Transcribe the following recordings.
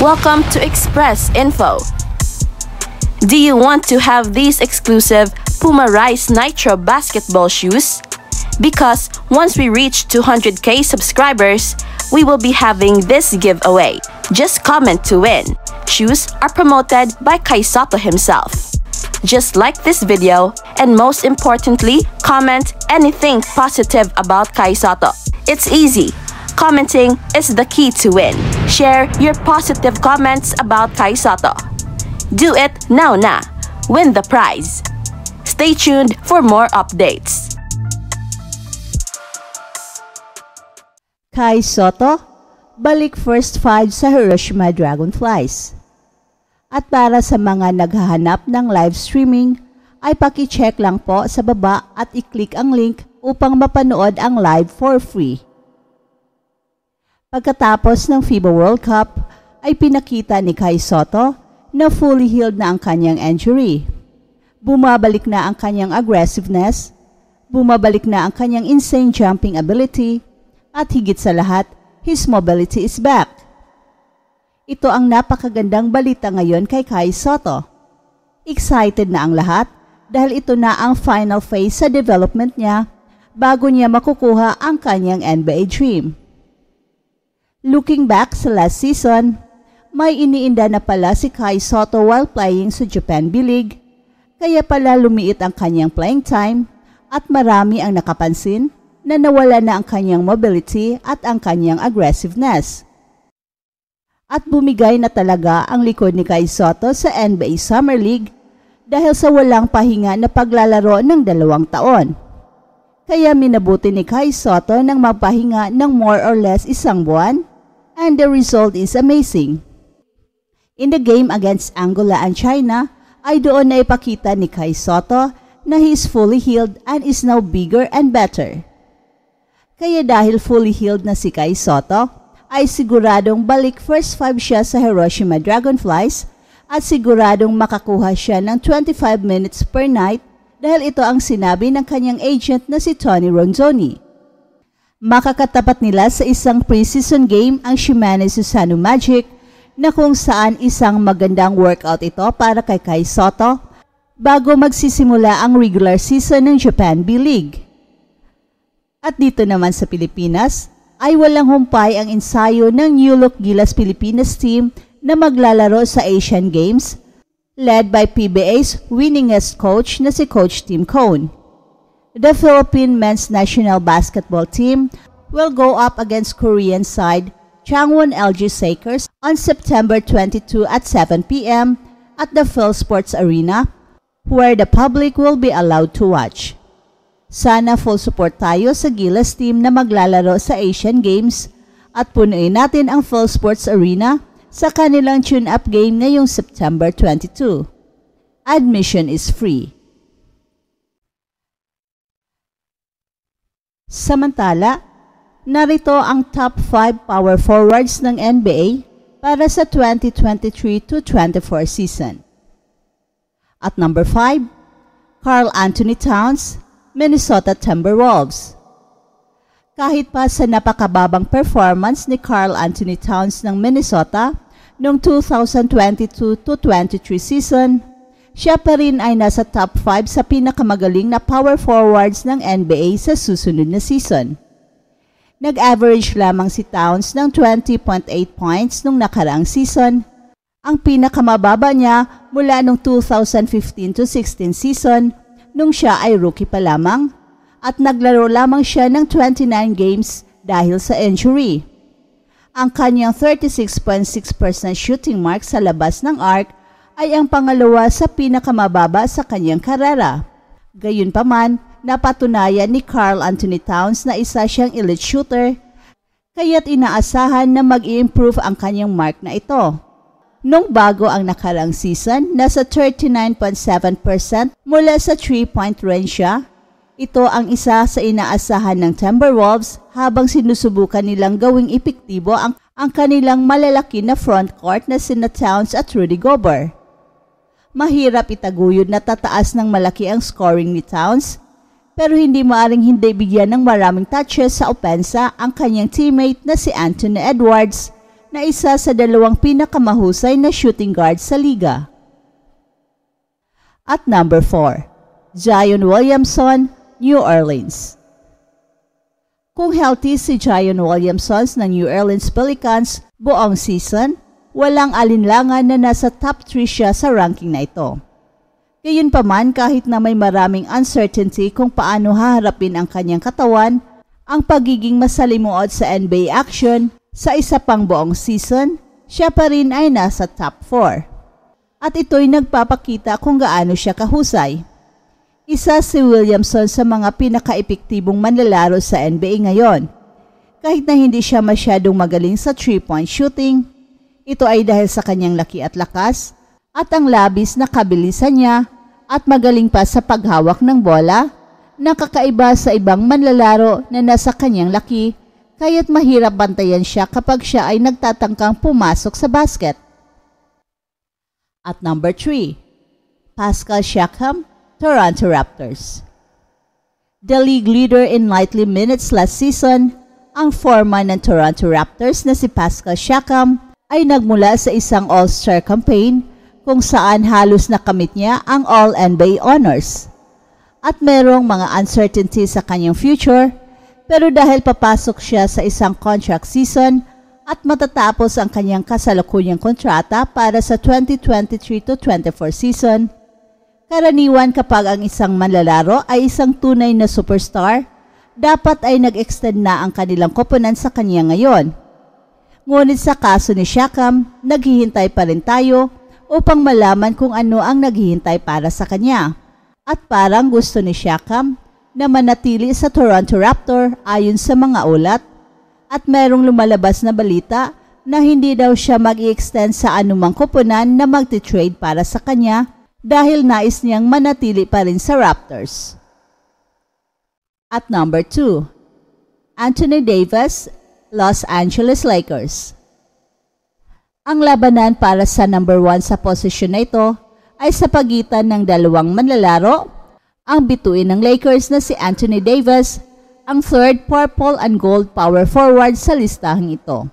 Welcome to Express Info. Do you want to have these exclusive Puma Rise Nitro basketball shoes? Because once we reach 200k subscribers, we will be having this giveaway. Just comment to win. Shoes are promoted by Kai Sotto himself. Just like this video, and most importantly, comment anything positive about Kai Sotto. It's easy. Commenting is the key to win. Share your positive comments about Kai Sotto. Do it now na. Win the prize. Stay tuned for more updates. Kai Sotto, balik first 5 sa Hiroshima Dragonflies. At para sa mga naghahanap ng live streaming, ay paki-check lang po sa baba at i-click ang link upang mapanood ang live for free. Pagkatapos ng FIBA World Cup, ay pinakita ni Kai Sotto na fully healed na ang kanyang injury. Bumabalik na ang kanyang aggressiveness, bumabalik na ang kanyang insane jumping ability, at higit sa lahat, his mobility is back. Ito ang napakagandang balita ngayon kay Kai Sotto. Excited na ang lahat dahil ito na ang final phase sa development niya bago niya makukuha ang kanyang NBA dream. Looking back sa last season, may iniinda na pala si Kai Sotto while playing sa Japan B-League, kaya pala lumiit ang kanyang playing time at marami ang nakapansin na nawala na ang kanyang mobility at ang kanyang aggressiveness. At bumigay na talaga ang likod ni Kai Sotto sa NBA Summer League dahil sa walang pahinga na paglalaro ng 2 taon. Kaya minabuti ni Kai Sotto ng magpahinga ng more or less 1 buwan, and the result is amazing. In the game against Angola and China, ay doon na ipakita ni Kai Sotto na he is fully healed and is now bigger and better. Kaya dahil fully healed na si Kai Sotto, ay siguradong balik first 5 siya sa Hiroshima Dragonflies at siguradong makakuha siya ng 25 minutes per night dahil ito ang sinabi ng kanyang agent na si Tony Ronzoni. Makakatapat nila sa isang preseason game ang Shimane Susano Magic na kung saan isang magandang workout ito para kay Kai Sotto bago magsisimula ang regular season ng Japan B-League. At dito naman sa Pilipinas ay walang humpay ang ensayo ng New Look Gilas Pilipinas team na maglalaro sa Asian Games led by PBA's winningest coach na si Coach Tim Cone. The Philippine men's national basketball team will go up against Korean side Changwon LG Sakers on September 22 at 7 p.m. at the PhilSports Arena, where the public will be allowed to watch. Sana full support tayo sa Gilas team na maglalaro sa Asian Games at punuin natin ang PhilSports Arena sa kanilang tune-up game ngayong September 22. Admission is free. Samantala, narito ang top 5 power forwards ng NBA para sa 2023-24 season. At number 5, Karl Anthony Towns, Minnesota Timberwolves. Kahit pa sa napakababang performance ni Karl Anthony Towns ng Minnesota noong 2022-23 season, siya pa rin ay nasa top 5 sa pinakamagaling na power forwards ng NBA sa susunod na season. Nag-average lamang si Towns ng 20.8 points nung nakaraang season, ang pinakamababa niya mula noong 2015-16 season nung siya ay rookie pa lamang, at naglaro lamang siya ng 29 games dahil sa injury. Ang kanyang 36.6% shooting mark sa labas ng arc ay ang pangalawa sa pinakamababa sa kanyang karera. Gayunpaman, napatunayan ni Karl Anthony Towns na isa siyang elite shooter, kaya't inaasahan na mag-i-improve ang kanyang mark na ito. Nung bago ang nakaraang season, nasa 39.7% mula sa 3-point range siya. Ito ang isa sa inaasahan ng Timberwolves habang sinusubukan nilang gawing epektibo ang kanilang malalaki na frontcourt na sina Towns at Rudy Gobert. Mahirap itaguyod na tataas ng malaki ang scoring ni Towns, pero hindi maaring hindi bigyan ng maraming touches sa opensa ang kanyang teammate na si Anthony Edwards na isa sa dalawang pinakamahusay na shooting guard sa liga. At number 4, Zion Williamson, New Orleans. Kung healthy si Zion Williamson ng New Orleans Pelicans buong season, walang alinlangan na nasa top 3 siya sa ranking na ito. Gayunpaman, kahit na may maraming uncertainty kung paano haharapin ang kanyang katawan, ang pagiging masalimuot sa NBA action sa isa pang buong season, siya pa rin ay nasa top 4. At ito'y nagpapakita kung gaano siya kahusay. Isa si Williamson sa mga pinaka-epektibong manlalaro sa NBA ngayon. Kahit na hindi siya masyadong magaling sa 3-point shooting, ito ay dahil sa kanyang laki at lakas at ang labis na kabilisan niya at magaling pa sa paghawak ng bola na kakaiba sa ibang manlalaro na nasa kanyang laki, kaya't mahirap bantayan siya kapag siya ay nagtatangkang pumasok sa basket. At number 3, Pascal Siakam, Toronto Raptors. The league leader in nightly minutes last season, ang foreman ng Toronto Raptors na si Pascal Siakam ay nagmula sa isang All-Star campaign kung saan halos nakamit niya ang All-NBA honors. At merong mga uncertainty sa kanyang future, pero dahil papasok siya sa isang contract season at matatapos ang kanyang kasalukuyang kontrata para sa 2023-24 season, karaniwan kapag ang isang manlalaro ay isang tunay na superstar, dapat ay nag-extend na ang kanilang koponan sa kanya ngayon. Ngunit sa kaso ni Siakam, naghihintay pa rin tayo upang malaman kung ano ang naghihintay para sa kanya. At parang gusto ni Siakam na manatili sa Toronto Raptor ayon sa mga ulat, at merong lumalabas na balita na hindi daw siya mag-i-extend sa anumang koponan na magti-trade para sa kanya dahil nais niyang manatili pa rin sa Raptors. At number 2, Anthony Davis, Los Angeles Lakers. Ang labanan para sa number 1 sa posisyon na ito ay sa pagitan ng dalawang manlalaro, ang bituin ng Lakers na si Anthony Davis, ang third purple and gold power forward sa listahang ito.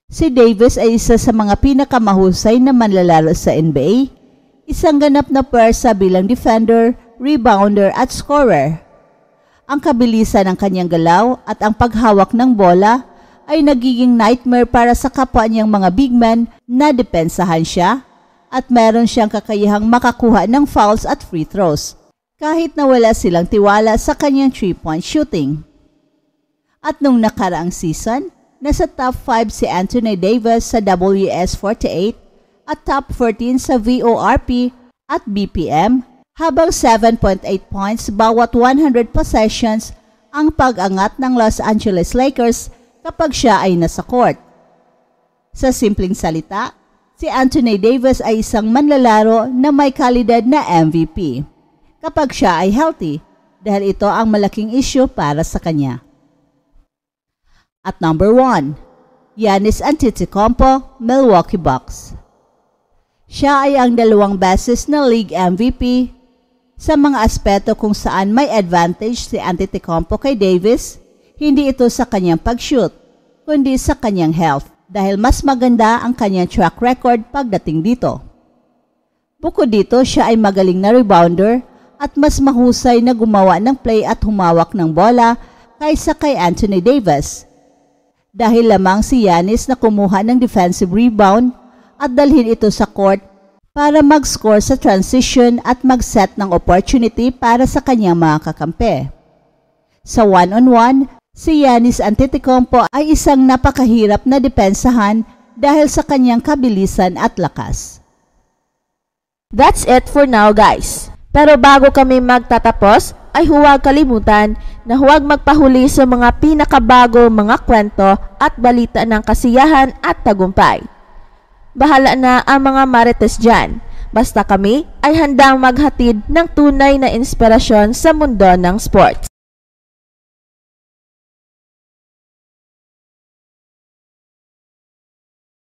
Si Davis ay isa sa mga pinakamahusay na manlalaro sa NBA, isang ganap na pwersa bilang defender, rebounder at scorer. Ang kabilisan ng kanyang galaw at ang paghawak ng bola ay nagiging nightmare para sa kapwa niyang mga big men na depensahan siya, at meron siyang kakayahang makakuha ng fouls at free throws, kahit na wala silang tiwala sa kanyang 3-point shooting. At nung nakaraang season, nasa top 5 si Anthony Davis sa WS48 at top 14 sa VORP at BPM, habang 7.8 points bawat 100 possessions ang pag-angat ng Los Angeles Lakers kapag siya ay nasa court. Sa simpleng salita, si Anthony Davis ay isang manlalaro na may kalidad na MVP kapag siya ay healthy, dahil ito ang malaking issue para sa kanya. At number 1, Giannis Antetokounmpo, Milwaukee Bucks. Siya ay ang 2 beses na league MVP. Sa mga aspeto kung saan may advantage si Antetokounmpo kay Davis, hindi ito sa kanyang pag-shoot, kundi sa kanyang health, dahil mas maganda ang kanyang track record pagdating dito. Bukod dito, siya ay magaling na rebounder at mas mahusay na gumawa ng play at humawak ng bola kaysa kay Anthony Davis. Dahil lamang si Giannis na kumuha ng defensive rebound at dalhin ito sa court para mag-score sa transition at mag-set ng opportunity para sa kanyang mga kakampi. Sa one-on-one, si Giannis Antetokounmpo ay isang napakahirap na depensahan dahil sa kanyang kabilisan at lakas. That's it for now, guys. Pero bago kami magtatapos, ay huwag kalimutan na huwag magpahuli sa mga pinakabago mga kwento at balita ng kasiyahan at tagumpay. Bahala na ang mga marites dyan. Basta kami ay handang maghatid ng tunay na inspirasyon sa mundo ng sports.